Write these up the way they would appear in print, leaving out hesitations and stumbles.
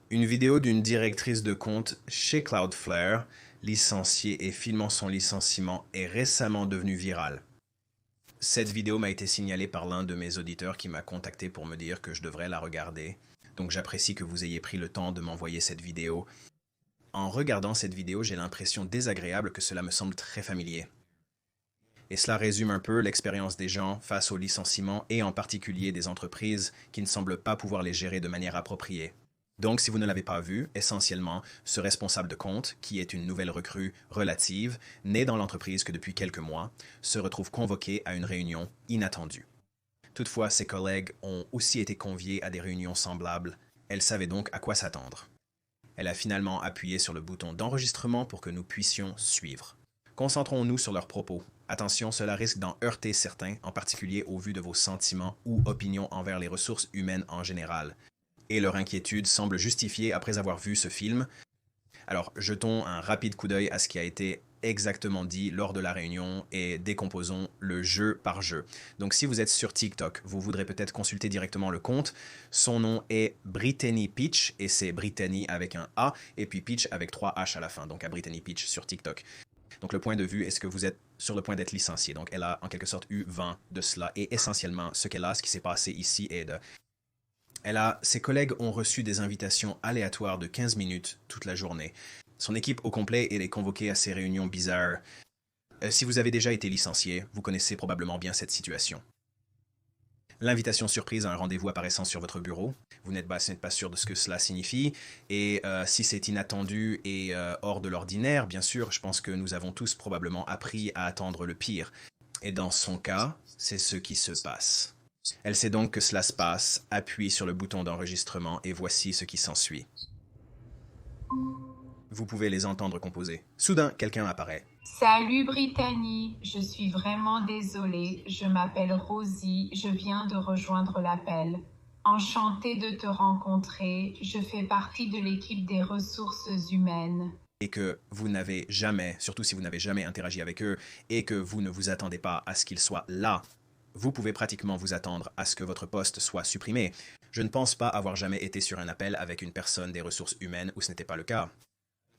Une vidéo d'une directrice de compte chez Cloudflare, licenciée et filmant son licenciement, est récemment devenue virale. Cette vidéo m'a été signalée par l'un de mes auditeurs qui m'a contacté pour me dire que je devrais la regarder. Donc j'apprécie que vous ayez pris le temps de m'envoyer cette vidéo. En regardant cette vidéo, j'ai l'impression désagréable que cela me semble très familier. Et cela résume un peu l'expérience des gens face au licenciement et en particulier des entreprises qui ne semblent pas pouvoir les gérer de manière appropriée. Donc, si vous ne l'avez pas vu, essentiellement, ce responsable de compte, qui est une nouvelle recrue relative, née dans l'entreprise que depuis quelques mois, se retrouve convoqué à une réunion inattendue. Toutefois, ses collègues ont aussi été conviés à des réunions semblables. Elle savait donc à quoi s'attendre. Elle a finalement appuyé sur le bouton d'enregistrement pour que nous puissions suivre. Concentrons-nous sur leurs propos. Attention, cela risque d'en heurter certains, en particulier au vu de vos sentiments ou opinions envers les ressources humaines en général. Et leur inquiétude semble justifiée après avoir vu ce film. Alors, jetons un rapide coup d'œil à ce qui a été exactement dit lors de la réunion et décomposons le jeu par jeu. Donc, si vous êtes sur TikTok, vous voudrez peut-être consulter directement le compte. Son nom est Brittany Peach et c'est Brittany avec un A et puis Peach avec 3 H à la fin, donc à Brittany Peach sur TikTok. Donc, le point de vue, est-ce que vous êtes sur le point d'être licencié? Donc, elle a en quelque sorte eu vent de cela et essentiellement, ce qui s'est passé ici est de ses collègues ont reçu des invitations aléatoires de 15 minutes toute la journée. Son équipe au complet est convoquée à ces réunions bizarres. Si vous avez déjà été licencié, vous connaissez probablement bien cette situation. L'invitation surprise à un rendez-vous apparaissant sur votre bureau, vous n'êtes pas sûr de ce que cela signifie, et si c'est inattendu et hors de l'ordinaire, bien sûr, je pense que nous avons tous probablement appris à attendre le pire. Et dans son cas, c'est ce qui se passe. Elle sait donc que cela se passe, appuie sur le bouton d'enregistrement et voici ce qui s'ensuit. Vous pouvez les entendre composer. Soudain, quelqu'un apparaît. Salut Brittany, je suis vraiment désolée, je m'appelle Rosie, je viens de rejoindre l'appel. Enchantée de te rencontrer, je fais partie de l'équipe des ressources humaines. Et que vous n'avez jamais, surtout si vous n'avez jamais interagi avec eux, et que vous ne vous attendez pas à ce qu'ils soient là, vous pouvez pratiquement vous attendre à ce que votre poste soit supprimé. Je ne pense pas avoir jamais été sur un appel avec une personne des ressources humaines où ce n'était pas le cas.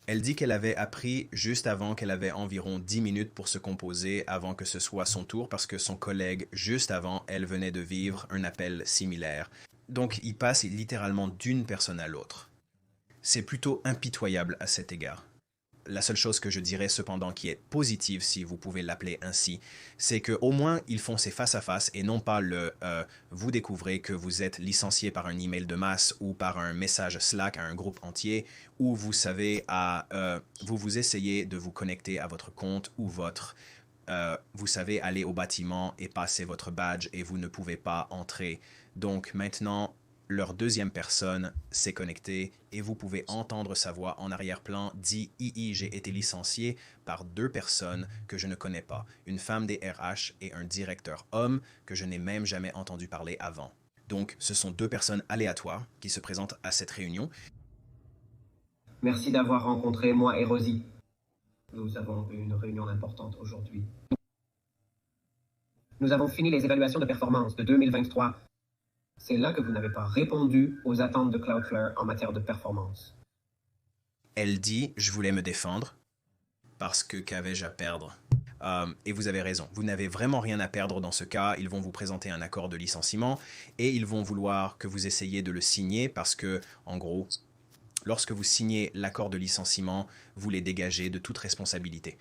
Elle dit qu'elle avait appris juste avant qu'elle avait environ 10 minutes pour se composer avant que ce soit son tour parce que son collègue, juste avant, elle venait de vivre un appel similaire. Donc, il passe littéralement d'une personne à l'autre. C'est plutôt impitoyable à cet égard. La seule chose que je dirais cependant qui est positive, si vous pouvez l'appeler ainsi, c'est qu'au moins ils font ces face-à-face et non pas le vous découvrez que vous êtes licencié par un email de masse ou par un message Slack à un groupe entier, où vous savez vous essayez de vous connecter à votre compte ou vous savez aller au bâtiment et passer votre badge et vous ne pouvez pas entrer. Donc maintenant, leur deuxième personne s'est connectée et vous pouvez entendre sa voix en arrière-plan dit « Hihi, j'ai été licencié par deux personnes que je ne connais pas, une femme des RH et un directeur homme que je n'ai même jamais entendu parler avant. » Donc, ce sont deux personnes aléatoires qui se présentent à cette réunion. Merci d'avoir rencontré moi et Rosie. Nous avons eu une réunion importante aujourd'hui. Nous avons fini les évaluations de performance de 2023. C'est là que vous n'avez pas répondu aux attentes de Cloudflare en matière de performance. Elle dit « Je voulais me défendre parce que qu'avais-je à perdre ?» Et vous avez raison, vous n'avez vraiment rien à perdre dans ce cas. Ils vont vous présenter un accord de licenciement et ils vont vouloir que vous essayiez de le signer parce que, en gros, lorsque vous signez l'accord de licenciement, vous les dégagez de toute responsabilité.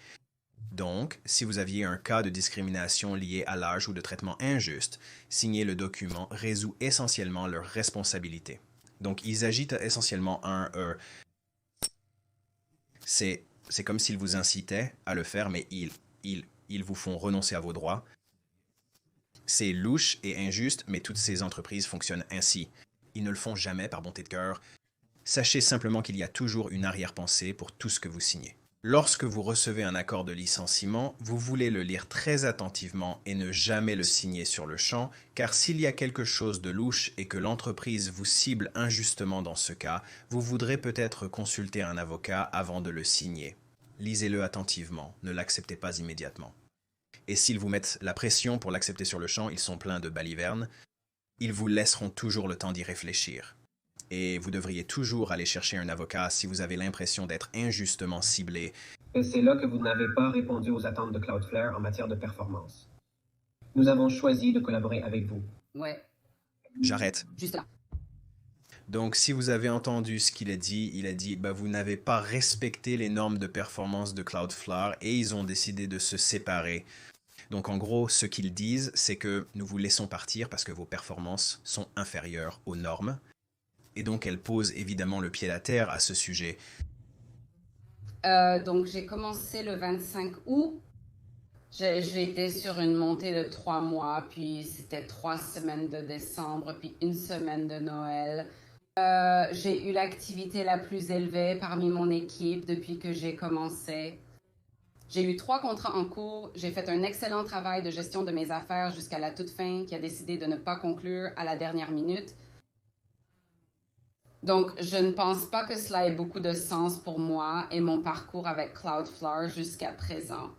Donc, si vous aviez un cas de discrimination lié à l'âge ou de traitement injuste, signer le document résout essentiellement leur responsabilité. Donc, ils agitent essentiellement c'est comme s'ils vous incitaient à le faire, mais ils vous font renoncer à vos droits. C'est louche et injuste, mais toutes ces entreprises fonctionnent ainsi. Ils ne le font jamais par bonté de cœur. Sachez simplement qu'il y a toujours une arrière-pensée pour tout ce que vous signez. Lorsque vous recevez un accord de licenciement, vous voulez le lire très attentivement et ne jamais le signer sur le champ, car s'il y a quelque chose de louche et que l'entreprise vous cible injustement dans ce cas, vous voudrez peut-être consulter un avocat avant de le signer. Lisez-le attentivement, ne l'acceptez pas immédiatement. Et s'ils vous mettent la pression pour l'accepter sur le champ, ils sont pleins de balivernes, ils vous laisseront toujours le temps d'y réfléchir. Et vous devriez toujours aller chercher un avocat si vous avez l'impression d'être injustement ciblé. Et c'est là que vous n'avez pas répondu aux attentes de Cloudflare en matière de performance. Nous avons choisi de collaborer avec vous. Ouais, J'arrête. juste là. Donc, si vous avez entendu ce qu'il a dit, bah, vous n'avez pas respecté les normes de performance de Cloudflare et ils ont décidé de se séparer. Donc, en gros, ce qu'ils disent, c'est que nous vous laissons partir parce que vos performances sont inférieures aux normes. Et donc, elles posent évidemment le pied à terre à ce sujet. Donc, j'ai commencé le 25 août. J'ai été sur une montée de 3 mois, puis c'était 3 semaines de décembre, puis 1 semaine de Noël. J'ai eu l'activité la plus élevée parmi mon équipe depuis que j'ai commencé. J'ai eu 3 contrats en cours. J'ai fait un excellent travail de gestion de mes affaires jusqu'à la toute fin, qui a décidé de ne pas conclure à la dernière minute. Donc, je ne pense pas que cela ait beaucoup de sens pour moi et mon parcours avec Cloudflare jusqu'à présent.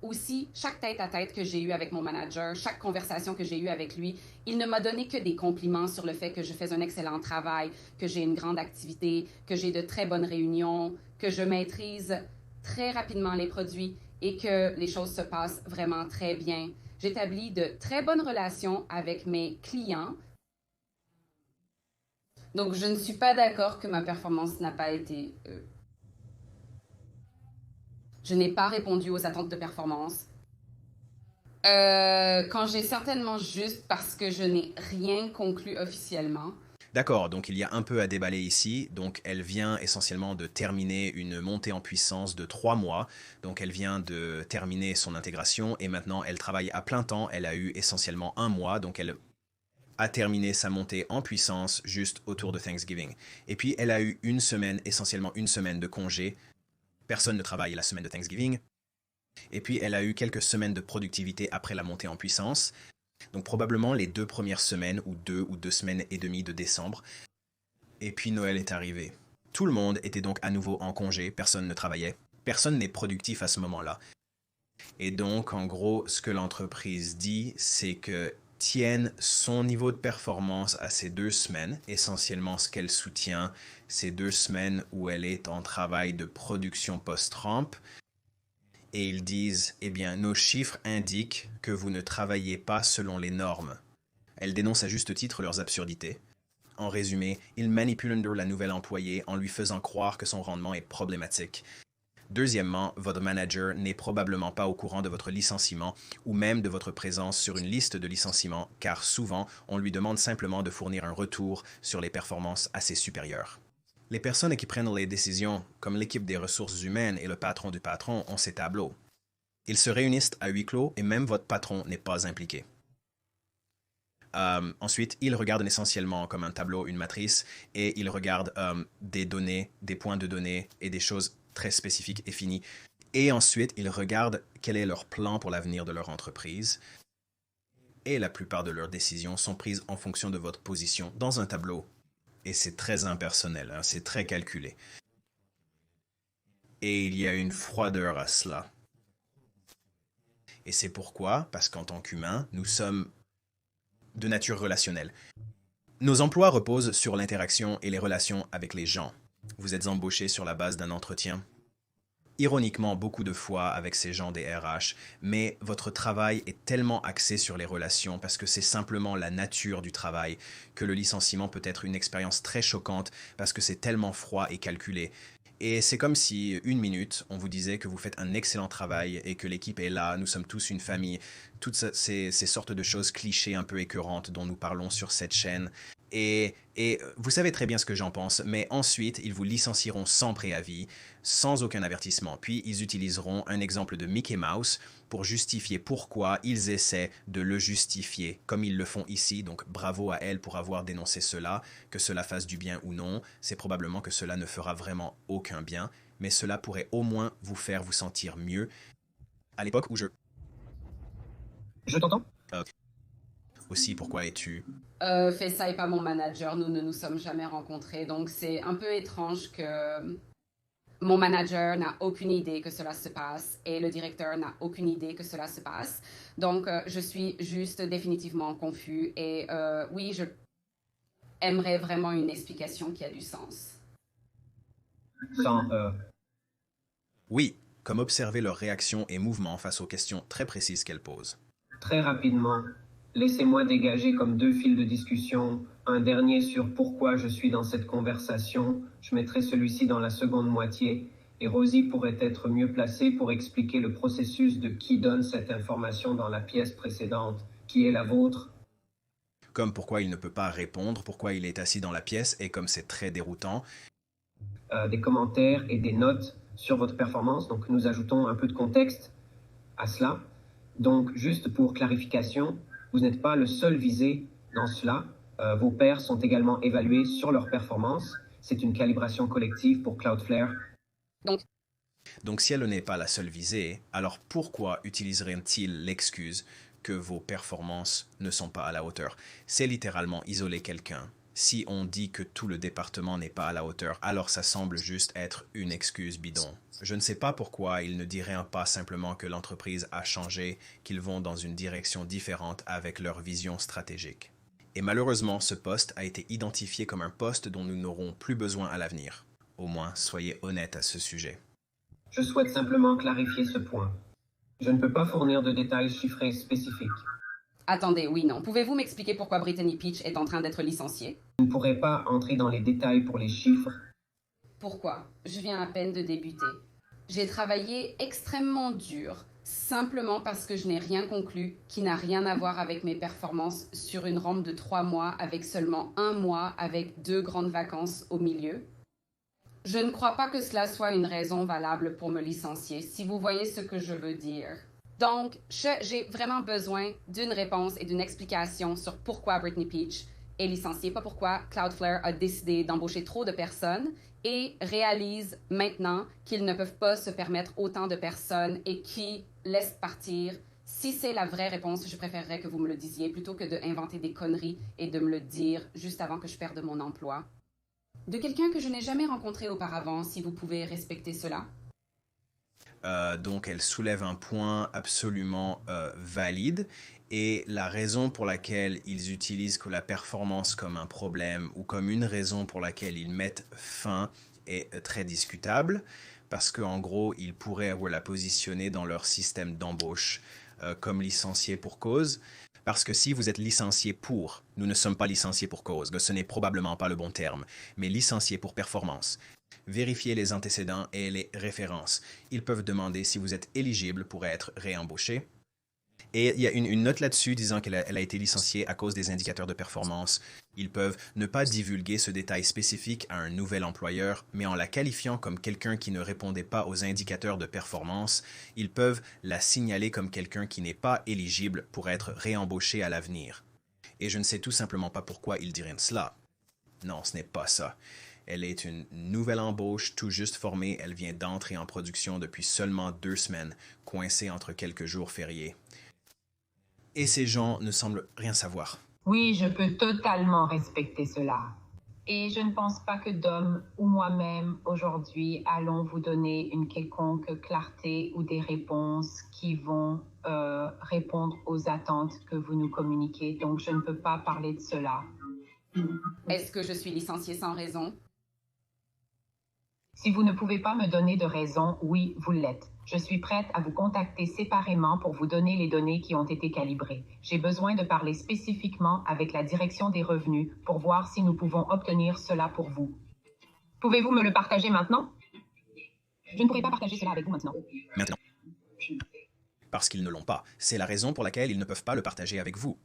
Aussi, chaque tête-à-tête que j'ai eu avec mon manager, chaque conversation que j'ai eue avec lui, il ne m'a donné que des compliments sur le fait que je fais un excellent travail, que j'ai une grande activité, que j'ai de très bonnes réunions, que je maîtrise très rapidement les produits et que les choses se passent vraiment très bien. J'établis de très bonnes relations avec mes clients. Donc, je ne suis pas d'accord que ma performance n'a pas été... Je n'ai pas répondu aux attentes de performance. Quand j'ai certainement juste parce que je n'ai rien conclu officiellement. D'accord, donc il y a un peu à déballer ici. Donc elle vient essentiellement de terminer une montée en puissance de 3 mois. Donc elle vient de terminer son intégration et maintenant elle travaille à plein temps. Elle a eu essentiellement 1 mois, donc elle a terminé sa montée en puissance juste autour de Thanksgiving. Et puis elle a eu essentiellement une semaine de congé. Personne ne travaille la semaine de Thanksgiving. Et puis elle a eu quelques semaines de productivité après la montée en puissance. Donc probablement les 2 premières semaines ou 2 semaines et demie de décembre. Et puis Noël est arrivé. Tout le monde était donc à nouveau en congé, personne ne travaillait. Personne n'est productif à ce moment-là. Et donc en gros, ce que l'entreprise dit, c'est que tienne son niveau de performance à ces 2 semaines. Essentiellement, ce qu'elle soutient, ces 2 semaines où elle est en travail de production post-ramp. Et ils disent, eh bien, nos chiffres indiquent que vous ne travaillez pas selon les normes. Elle dénonce à juste titre leurs absurdités. En résumé, ils manipulent la nouvelle employée en lui faisant croire que son rendement est problématique. Deuxièmement, votre manager n'est probablement pas au courant de votre licenciement ou même de votre présence sur une liste de licenciements, car souvent, on lui demande simplement de fournir un retour sur les performances à ses supérieurs. Les personnes qui prennent les décisions, comme l'équipe des ressources humaines et le patron du patron, ont ces tableaux. Ils se réunissent à huis clos et même votre patron n'est pas impliqué. Ensuite, ils regardent essentiellement comme un tableau, une matrice, et ils regardent des données, des points de données et des choses très spécifiques et finies. Et ensuite, ils regardent quel est leur plan pour l'avenir de leur entreprise. Et la plupart de leurs décisions sont prises en fonction de votre position dans un tableau. Et c'est très impersonnel, hein, c'est très calculé. Et il y a une froideur à cela. Et c'est pourquoi, parce qu'en tant qu'humains, nous sommes de nature relationnelle. Nos emplois reposent sur l'interaction et les relations avec les gens. Vous êtes embauché sur la base d'un entretien. Ironiquement, beaucoup de fois avec ces gens des RH, mais votre travail est tellement axé sur les relations parce que c'est simplement la nature du travail que le licenciement peut être une expérience très choquante parce que c'est tellement froid et calculé. Et c'est comme si, 1 minute, on vous disait que vous faites un excellent travail et que l'équipe est là, nous sommes tous une famille, toutes ces sortes de choses clichés un peu écœurantes dont nous parlons sur cette chaîne. Et vous savez très bien ce que j'en pense, mais ensuite, ils vous licencieront sans préavis, sans aucun avertissement. Puis, ils utiliseront un exemple de Mickey Mouse pour justifier pourquoi ils essaient de le justifier, comme ils le font ici. Donc, bravo à elle pour avoir dénoncé cela, que cela fasse du bien ou non. C'est probablement que cela ne fera vraiment aucun bien, mais cela pourrait au moins vous faire vous sentir mieux. À l'époque où Je t'entends? Aussi, pourquoi es-tu... Faisal n'est pas mon manager, nous ne nous sommes jamais rencontrés, donc c'est un peu étrange que mon manager n'a aucune idée que cela se passe et le directeur n'a aucune idée que cela se passe. Donc je suis juste définitivement confus et oui, aimerait vraiment une explication qui a du sens. Sans Oui, comme observer leurs réactions et mouvements face aux questions très précises qu'elles posent. très rapidement, laissez-moi dégager comme deux fils de discussion. Un dernier sur pourquoi je suis dans cette conversation. Je mettrai celui-ci dans la seconde moitié. Et Rosie pourrait être mieux placée pour expliquer le processus de qui donne cette information dans la pièce précédente, qui est la vôtre. Comme pourquoi il ne peut pas répondre, pourquoi il est assis dans la pièce et comme c'est très déroutant. Des commentaires et des notes sur votre performance. Donc nous ajoutons un peu de contexte à cela. Donc juste pour clarification, vous n'êtes pas le seul visé dans cela. Vos pairs sont également évalués sur leur performance. C'est une calibration collective pour Cloudflare. Donc si elle n'est pas la seule visée, alors pourquoi utiliserait-il l'excuse que vos performances ne sont pas à la hauteur? C'est littéralement isoler quelqu'un. Si on dit que tout le département n'est pas à la hauteur, alors ça semble juste être une excuse bidon. Je ne sais pas pourquoi ils ne diraient pas simplement que l'entreprise a changé, qu'ils vont dans une direction différente avec leur vision stratégique. Et malheureusement, ce poste a été identifié comme un poste dont nous n'aurons plus besoin à l'avenir. Au moins, soyez honnête à ce sujet. Je souhaite simplement clarifier ce point. Je ne peux pas fournir de détails chiffrés spécifiques. Attendez, oui, non. Pouvez-vous m'expliquer pourquoi Brittany Peach est en train d'être licenciée? Je ne pourrai pas entrer dans les détails pour les chiffres. Pourquoi? Je viens à peine de débuter. J'ai travaillé extrêmement dur, simplement parce que je n'ai rien conclu qui n'a rien à voir avec mes performances sur une rampe de 3 mois avec seulement 1 mois avec 2 grandes vacances au milieu. Je ne crois pas que cela soit une raison valable pour me licencier, si vous voyez ce que je veux dire. Donc, j'ai vraiment besoin d'une réponse et d'une explication sur pourquoi Brittany Peach est licenciée, pas pourquoi Cloudflare a décidé d'embaucher trop de personnes et réalise maintenant qu'ils ne peuvent pas se permettre autant de personnes et qui laissent partir. Si c'est la vraie réponse, je préférerais que vous me le disiez plutôt que d'inventer des conneries et de me le dire juste avant que je perde mon emploi. De quelqu'un que je n'ai jamais rencontré auparavant, si vous pouvez respecter cela. Donc elle soulève un point absolument valide et la raison pour laquelle ils utilisent que la performance comme un problème ou comme une raison pour laquelle ils mettent fin est très discutable parce qu'en gros ils pourraient la positionner dans leur système d'embauche comme licencié pour cause. Parce que si vous êtes licencié pour, nous ne sommes pas licenciés pour cause, ce n'est probablement pas le bon terme, mais licencié pour performance. Vérifiez les antécédents et les références. Ils peuvent demander si vous êtes éligible pour être réembauché. Et il y a une note là-dessus disant qu'elle a été licenciée à cause des indicateurs de performance. Ils peuvent ne pas divulguer ce détail spécifique à un nouvel employeur, mais en la qualifiant comme quelqu'un qui ne répondait pas aux indicateurs de performance, ils peuvent la signaler comme quelqu'un qui n'est pas éligible pour être réembauché à l'avenir. Et je ne sais tout simplement pas pourquoi ils diraient cela. Non, ce n'est pas ça. Elle est une nouvelle embauche tout juste formée. Elle vient d'entrer en production depuis seulement 2 semaines, coincée entre quelques jours fériés. Et ces gens ne semblent rien savoir. Oui, je peux totalement respecter cela. Et je ne pense pas que Dom ou moi-même aujourd'hui allons vous donner une quelconque clarté ou des réponses qui vont répondre aux attentes que vous nous communiquez. Donc, je ne peux pas parler de cela. Est-ce que je suis licenciée sans raison? Si vous ne pouvez pas me donner de raison, oui, vous l'êtes. Je suis prête à vous contacter séparément pour vous donner les données qui ont été calibrées. J'ai besoin de parler spécifiquement avec la direction des revenus pour voir si nous pouvons obtenir cela pour vous. Pouvez-vous me le partager maintenant? Je ne pourrai pas partager cela avec vous maintenant. Maintenant. Parce qu'ils ne l'ont pas. C'est la raison pour laquelle ils ne peuvent pas le partager avec vous.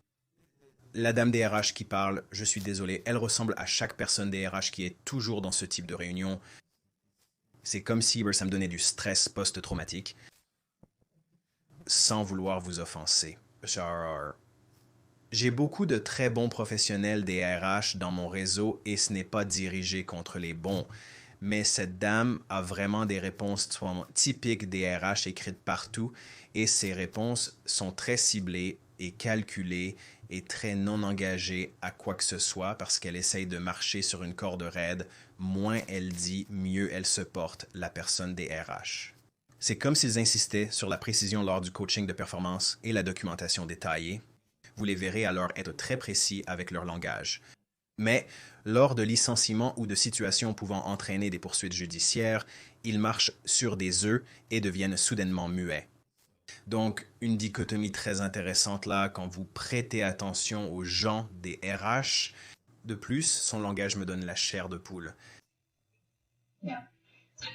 La dame des RH qui parle, je suis désolé, elle ressemble à chaque personne des RH qui est toujours dans ce type de réunion. C'est comme si ça me donnait du stress post-traumatique. Sans vouloir vous offenser. J'ai beaucoup de très bons professionnels des RH dans mon réseau et ce n'est pas dirigé contre les bons. Mais cette dame a vraiment des réponses typiques des RH écrites partout et ces réponses sont très ciblées et calculées et très non engagée à quoi que ce soit parce qu'elle essaye de marcher sur une corde raide. Moins elle dit, mieux elle se porte, la personne des RH. C'est comme s'ils insistaient sur la précision lors du coaching de performance et la documentation détaillée. Vous les verrez alors être très précis avec leur langage. Mais lors de licenciements ou de situations pouvant entraîner des poursuites judiciaires, ils marchent sur des œufs et deviennent soudainement muets. Donc, une dichotomie très intéressante là, quand vous prêtez attention aux gens des RH. De plus, son langage me donne la chair de poule.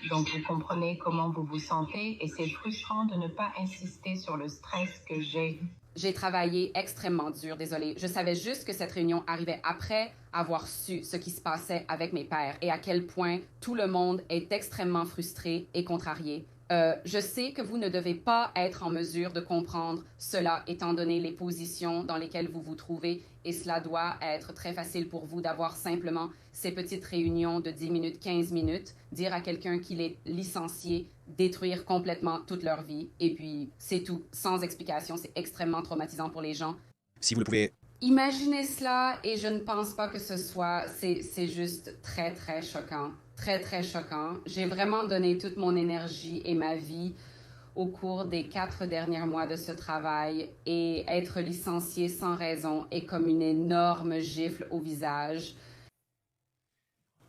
Donc, vous comprenez comment vous vous sentez et c'est frustrant de ne pas insister sur le stress que j'ai. J'ai travaillé extrêmement dur, désolée. Je savais juste que cette réunion arrivait après avoir su ce qui se passait avec mes pairs et à quel point tout le monde est extrêmement frustré et contrarié. Je sais que vous ne devez pas être en mesure de comprendre cela étant donné les positions dans lesquelles vous vous trouvez et cela doit être très facile pour vous d'avoir simplement ces petites réunions de 10 minutes, 15 minutes, dire à quelqu'un qu'il est licencié, détruire complètement toute leur vie et puis c'est tout, sans explication. C'est extrêmement traumatisant pour les gens. Si vous le pouvez... Imaginez cela et je ne pense pas que ce soit... C'est juste très, très choquant. Très, très choquant. J'ai vraiment donné toute mon énergie et ma vie au cours des 4 derniers mois de ce travail et être licencié sans raison est comme une énorme gifle au visage.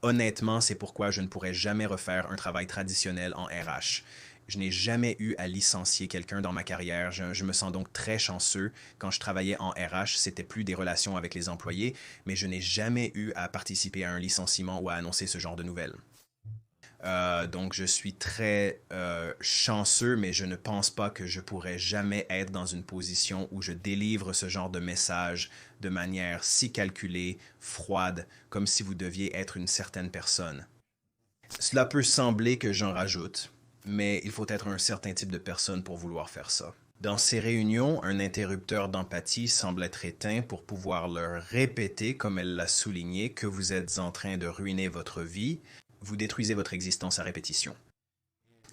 Honnêtement, c'est pourquoi je ne pourrais jamais refaire un travail traditionnel en RH. Je n'ai jamais eu à licencier quelqu'un dans ma carrière. Je me sens donc très chanceux. Quand je travaillais en RH, c'était plus des relations avec les employés, mais je n'ai jamais eu à participer à un licenciement ou à annoncer ce genre de nouvelles. Donc je suis très chanceux, mais je ne pense pas que je pourrais jamais être dans une position où je délivre ce genre de message de manière si calculée, froide, comme si vous deviez être une certaine personne. Cela peut sembler que j'en rajoute, mais il faut être un certain type de personne pour vouloir faire ça. Dans ces réunions, un interrupteur d'empathie semble être éteint pour pouvoir leur répéter, comme elle l'a souligné, que vous êtes en train de ruiner votre vie. Vous détruisez votre existence à répétition.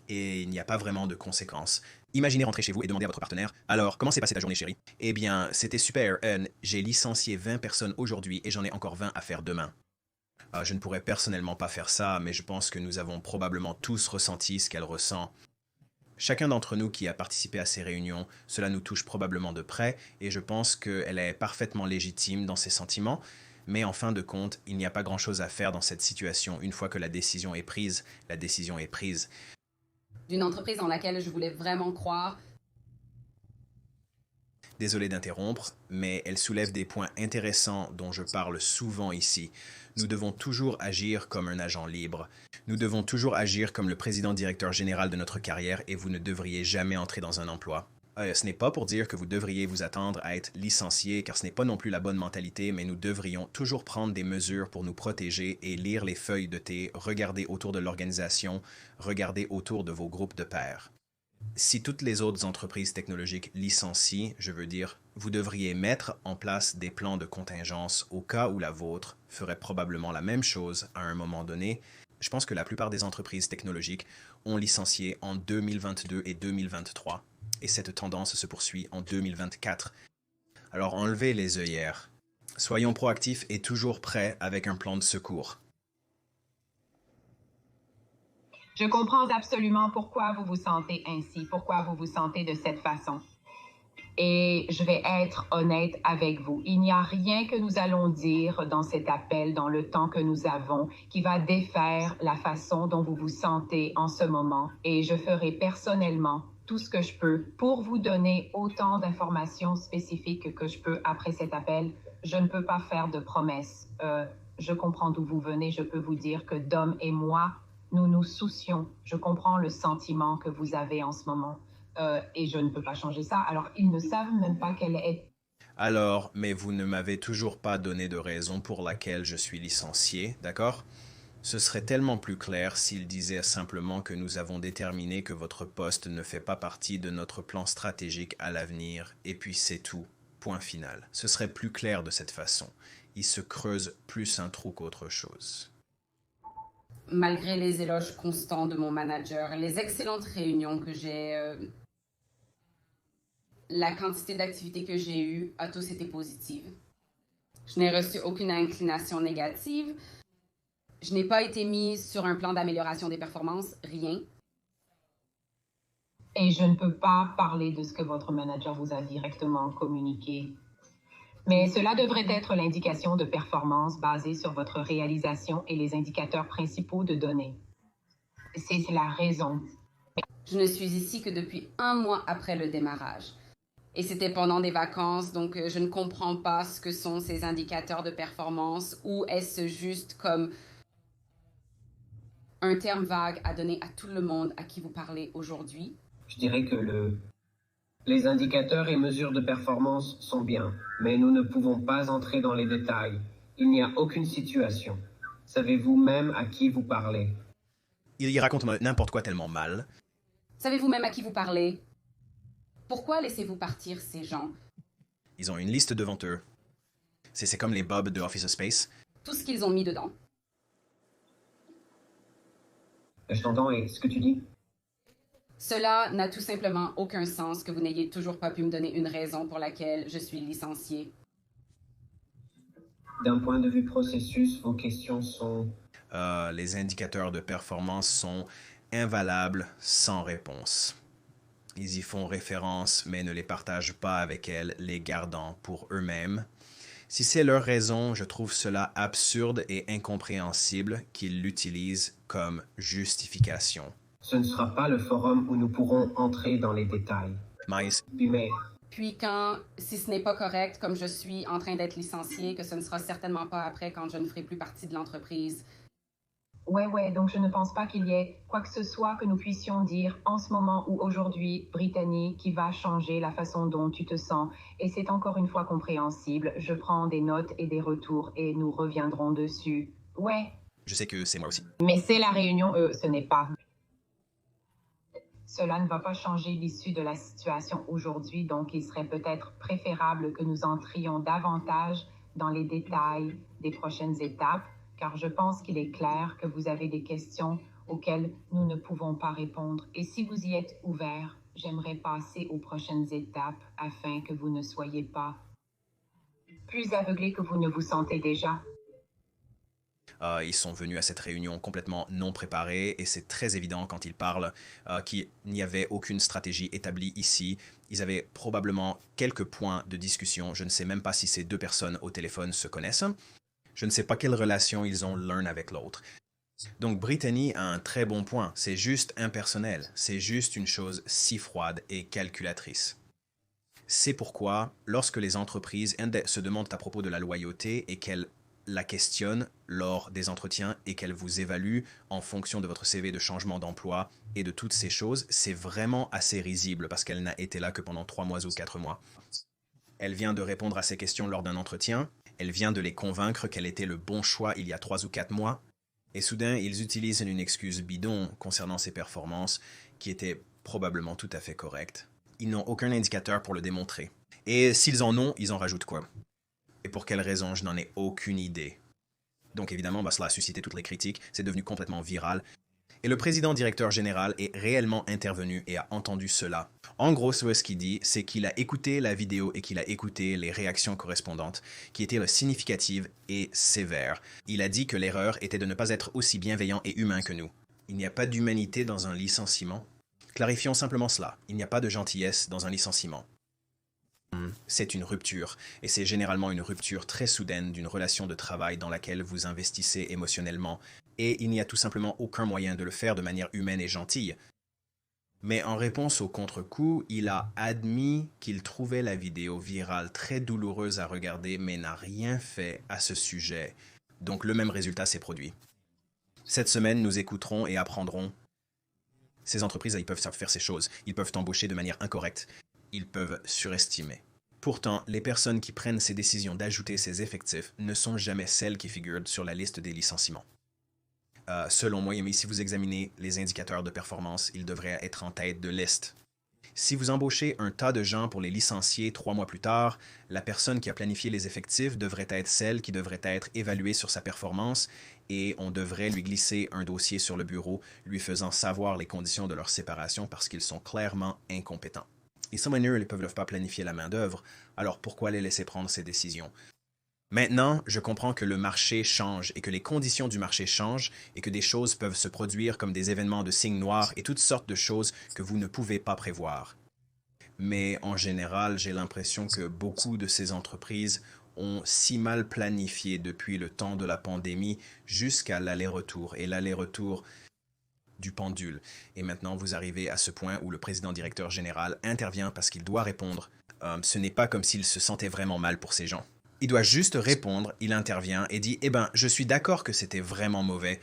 Et il n'y a pas vraiment de conséquences. Imaginez rentrer chez vous et demander à votre partenaire « Alors, comment s'est passée ta journée, chérie? » « Eh bien, c'était super. J'ai licencié 20 personnes aujourd'hui et j'en ai encore 20 à faire demain. » Je ne pourrais personnellement pas faire ça, mais je pense que nous avons probablement tous ressenti ce qu'elle ressent. Chacun d'entre nous qui a participé à ces réunions, cela nous touche probablement de près et je pense qu'elle est parfaitement légitime dans ses sentiments. Mais en fin de compte, il n'y a pas grand-chose à faire dans cette situation. Une fois que la décision est prise, la décision est prise. D'une entreprise dans laquelle je voulais vraiment croire. Désolé d'interrompre, mais elle soulève des points intéressants dont je parle souvent ici. Nous devons toujours agir comme un agent libre. Nous devons toujours agir comme le président-directeur général de notre carrière et vous ne devriez jamais entrer dans un emploi. Ce n'est pas pour dire que vous devriez vous attendre à être licencié, car ce n'est pas non plus la bonne mentalité, mais nous devrions toujours prendre des mesures pour nous protéger et lire les feuilles de thé, regarder autour de l'organisation, regarder autour de vos groupes de pairs. Si toutes les autres entreprises technologiques licencient, je veux dire, vous devriez mettre en place des plans de contingence au cas où la vôtre ferait probablement la même chose à un moment donné. Je pense que la plupart des entreprises technologiques ont licencié en 2022 et 2023. Et cette tendance se poursuit en 2024. Alors enlevez les œillères. Soyons proactifs et toujours prêts avec un plan de secours. Je comprends absolument pourquoi vous vous sentez ainsi, pourquoi vous vous sentez de cette façon. Et je vais être honnête avec vous. Il n'y a rien que nous allons dire dans cet appel, dans le temps que nous avons, qui va défaire la façon dont vous vous sentez en ce moment. Et je ferai personnellement tout ce que je peux pour vous donner autant d'informations spécifiques que je peux après cet appel. Je ne peux pas faire de promesses. Je comprends d'où vous venez. Je peux vous dire que Dom et moi, nous nous soucions. Je comprends le sentiment que vous avez en ce moment. Et je ne peux pas changer ça. Alors, ils ne savent même pas quelle est... Alors, mais vous ne m'avez toujours pas donné de raison pour laquelle je suis licencié, d'accord? Ce serait tellement plus clair s'il disait simplement que nous avons déterminé que votre poste ne fait pas partie de notre plan stratégique à l'avenir, et puis c'est tout, point final. Ce serait plus clair de cette façon. Il se creuse plus un trou qu'autre chose. Malgré les éloges constants de mon manager, les excellentes réunions que j'ai, la quantité d'activités que j'ai eues a tous été positive. Je n'ai reçu aucune inclination négative. Je n'ai pas été mise sur un plan d'amélioration des performances, rien. Et je ne peux pas parler de ce que votre manager vous a directement communiqué. Mais cela devrait être l'indication de performance basée sur votre réalisation et les indicateurs principaux de données. C'est la raison. Je ne suis ici que depuis 1 mois après le démarrage. Et c'était pendant des vacances, donc je ne comprends pas ce que sont ces indicateurs de performance, ou est-ce juste comme un terme vague à donner à tout le monde à qui vous parlez aujourd'hui? Je dirais que les indicateurs et mesures de performance sont bien, mais nous ne pouvons pas entrer dans les détails. Il n'y a aucune situation. Savez-vous même à qui vous parlez? Il y raconte n'importe quoi tellement mal. Savez-vous même à qui vous parlez? Pourquoi laissez-vous partir ces gens? Ils ont une liste devant eux. C'est comme les Bob de Office Space. Tout ce qu'ils ont mis dedans. Je t'entends et ce que tu dis? Cela n'a tout simplement aucun sens que vous n'ayez toujours pas pu me donner une raison pour laquelle je suis licenciée. D'un point de vue processus, vos questions sont... Les indicateurs de performance sont invalables sans réponse. Ils y font référence, mais ne les partagent pas avec elles, les gardant pour eux-mêmes. Si c'est leur raison, je trouve cela absurde et incompréhensible qu'ils l'utilisent comme justification. Ce ne sera pas le forum où nous pourrons entrer dans les détails. Mais Mais Puis quand, si ce n'est pas correct, comme je suis en train d'être licenciée, que ce ne sera certainement pas après quand je ne ferai plus partie de l'entreprise. Ouais, donc je ne pense pas qu'il y ait quoi que ce soit que nous puissions dire en ce moment ou aujourd'hui, Brittany, qui va changer la façon dont tu te sens. Et c'est encore une fois compréhensible. Je prends des notes et des retours et nous reviendrons dessus. Ouais. je sais que c'est moi aussi. Mais c'est la réunion, ce n'est pas. Cela ne va pas changer l'issue de la situation aujourd'hui, donc il serait peut-être préférable que nous entrions davantage dans les détails des prochaines étapes, car je pense qu'il est clair que vous avez des questions auxquelles nous ne pouvons pas répondre. Et si vous y êtes ouvert, j'aimerais passer aux prochaines étapes afin que vous ne soyez pas plus aveuglé que vous ne vous sentez déjà. Ils sont venus à cette réunion complètement non préparés et c'est très évident quand ils parlent qu'il n'y avait aucune stratégie établie ici. Ils avaient probablement quelques points de discussion. Je ne sais même pas si ces deux personnes au téléphone se connaissent. Je ne sais pas quelle relation ils ont l'un avec l'autre. Donc Brittany a un très bon point. C'est juste impersonnel. C'est juste une chose si froide et calculatrice. C'est pourquoi, lorsque les entreprises se demandent à propos de la loyauté et qu'elles la questionnent lors des entretiens et qu'elle vous évalue en fonction de votre CV de changement d'emploi et de toutes ces choses, c'est vraiment assez risible parce qu'elle n'a été là que pendant 3 mois ou 4 mois. Elle vient de répondre à ces questions lors d'un entretien, elle vient de les convaincre qu'elle était le bon choix il y a 3 ou 4 mois, et soudain ils utilisent une excuse bidon concernant ses performances qui était probablement tout à fait correcte. Ils n'ont aucun indicateur pour le démontrer. Et s'ils en ont, ils en rajoutent quoi? Et pour quelle raison, je n'en ai aucune idée. Donc évidemment, cela a suscité toutes les critiques, c'est devenu complètement viral. Et le président directeur général est réellement intervenu et a entendu cela. En gros, ce qu'il dit, c'est qu'il a écouté la vidéo et qu'il a écouté les réactions correspondantes, qui étaient significatives et sévères. Il a dit que l'erreur était de ne pas être aussi bienveillant et humain que nous. Il n'y a pas d'humanité dans un licenciement. Clarifions simplement cela, il n'y a pas de gentillesse dans un licenciement. C'est une rupture, et c'est généralement une rupture très soudaine d'une relation de travail dans laquelle vous investissez émotionnellement, et il n'y a tout simplement aucun moyen de le faire de manière humaine et gentille. Mais en réponse au contre-coup, il a admis qu'il trouvait la vidéo virale très douloureuse à regarder, mais n'a rien fait à ce sujet. Donc le même résultat s'est produit. Cette semaine, nous écouterons et apprendrons. Ces entreprises, ils peuvent faire ces choses. Ils peuvent embaucher de manière incorrecte. Ils peuvent surestimer. Pourtant, les personnes qui prennent ces décisions d'ajouter ces effectifs ne sont jamais celles qui figurent sur la liste des licenciements. Selon moi, si vous examinez les indicateurs de performance, ils devraient être en tête de liste. Si vous embauchez un tas de gens pour les licencier 3 mois plus tard, la personne qui a planifié les effectifs devrait être celle qui devrait être évaluée sur sa performance et on devrait lui glisser un dossier sur le bureau lui faisant savoir les conditions de leur séparation parce qu'ils sont clairement incompétents. Les summoners ne peuvent pas planifier la main-d'œuvre, alors pourquoi les laisser prendre ces décisions? Maintenant, je comprends que le marché change et que les conditions du marché changent et que des choses peuvent se produire comme des événements de signes noirs et toutes sortes de choses que vous ne pouvez pas prévoir. Mais en général, j'ai l'impression que beaucoup de ces entreprises ont si mal planifié depuis le temps de la pandémie jusqu'à l'aller-retour. Et l'aller-retour du pendule. Et maintenant, vous arrivez à ce point où le président directeur général intervient parce qu'il doit répondre. Ce n'est pas comme s'il se sentait vraiment mal pour ces gens. Il doit juste répondre, il intervient et dit « Eh ben, je suis d'accord que c'était vraiment mauvais. »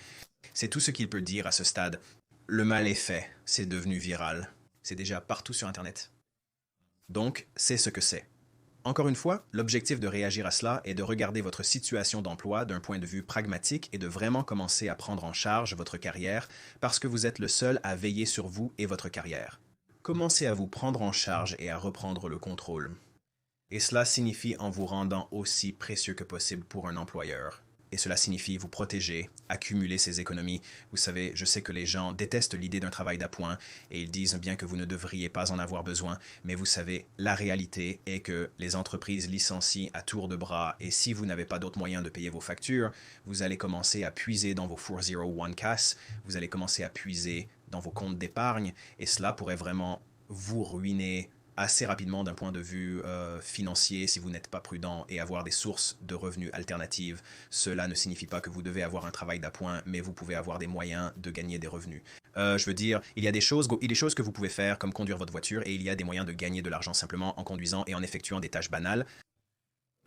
C'est tout ce qu'il peut dire à ce stade. Le mal est fait, c'est devenu viral. C'est déjà partout sur Internet. Donc, c'est ce que c'est. Encore une fois, l'objectif de réagir à cela est de regarder votre situation d'emploi d'un point de vue pragmatique et de vraiment commencer à prendre en charge votre carrière parce que vous êtes le seul à veiller sur vous et votre carrière. Commencez à vous prendre en charge et à reprendre le contrôle. Et cela signifie en vous rendant aussi précieux que possible pour un employeur. Et cela signifie vous protéger, accumuler ces économies. Vous savez, je sais que les gens détestent l'idée d'un travail d'appoint et ils disent bien que vous ne devriez pas en avoir besoin, mais vous savez, la réalité est que les entreprises licencient à tour de bras et si vous n'avez pas d'autres moyens de payer vos factures, vous allez commencer à puiser dans vos 401k, vous allez commencer à puiser dans vos comptes d'épargne et cela pourrait vraiment vous ruiner assez rapidement d'un point de vue financier si vous n'êtes pas prudent et avoir des sources de revenus alternatives. Cela ne signifie pas que vous devez avoir un travail d'appoint, mais vous pouvez avoir des moyens de gagner des revenus. Je veux dire, il y a des choses que vous pouvez faire comme conduire votre voiture et il y a des moyens de gagner de l'argent simplement en conduisant et en effectuant des tâches banales.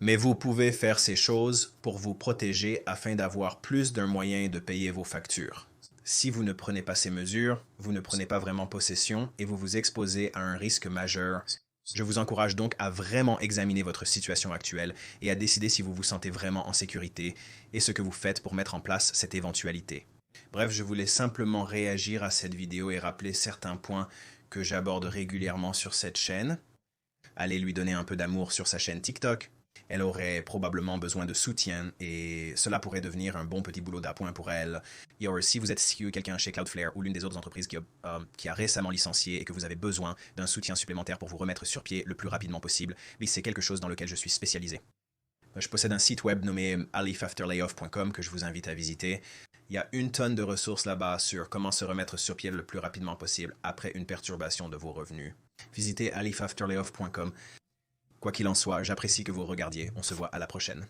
Mais vous pouvez faire ces choses pour vous protéger afin d'avoir plus d'un moyen de payer vos factures. Si vous ne prenez pas ces mesures, vous ne prenez pas vraiment possession et vous vous exposez à un risque majeur. Je vous encourage donc à vraiment examiner votre situation actuelle et à décider si vous vous sentez vraiment en sécurité et ce que vous faites pour mettre en place cette éventualité. Bref, je voulais simplement réagir à cette vidéo et rappeler certains points que j'aborde régulièrement sur cette chaîne. Allez lui donner un peu d'amour sur sa chaîne TikTok. Elle aurait probablement besoin de soutien et cela pourrait devenir un bon petit boulot d'appoint pour elle. Et si vous êtes quelqu'un chez Cloudflare ou l'une des autres entreprises qui a récemment licencié et que vous avez besoin d'un soutien supplémentaire pour vous remettre sur pied le plus rapidement possible, c'est quelque chose dans lequel je suis spécialisé. Je possède un site web nommé alifafterlayoff.com que je vous invite à visiter. Il y a une tonne de ressources là-bas sur comment se remettre sur pied le plus rapidement possible après une perturbation de vos revenus. Visitez alifafterlayoff.com. Quoi qu'il en soit, j'apprécie que vous regardiez. On se voit à la prochaine.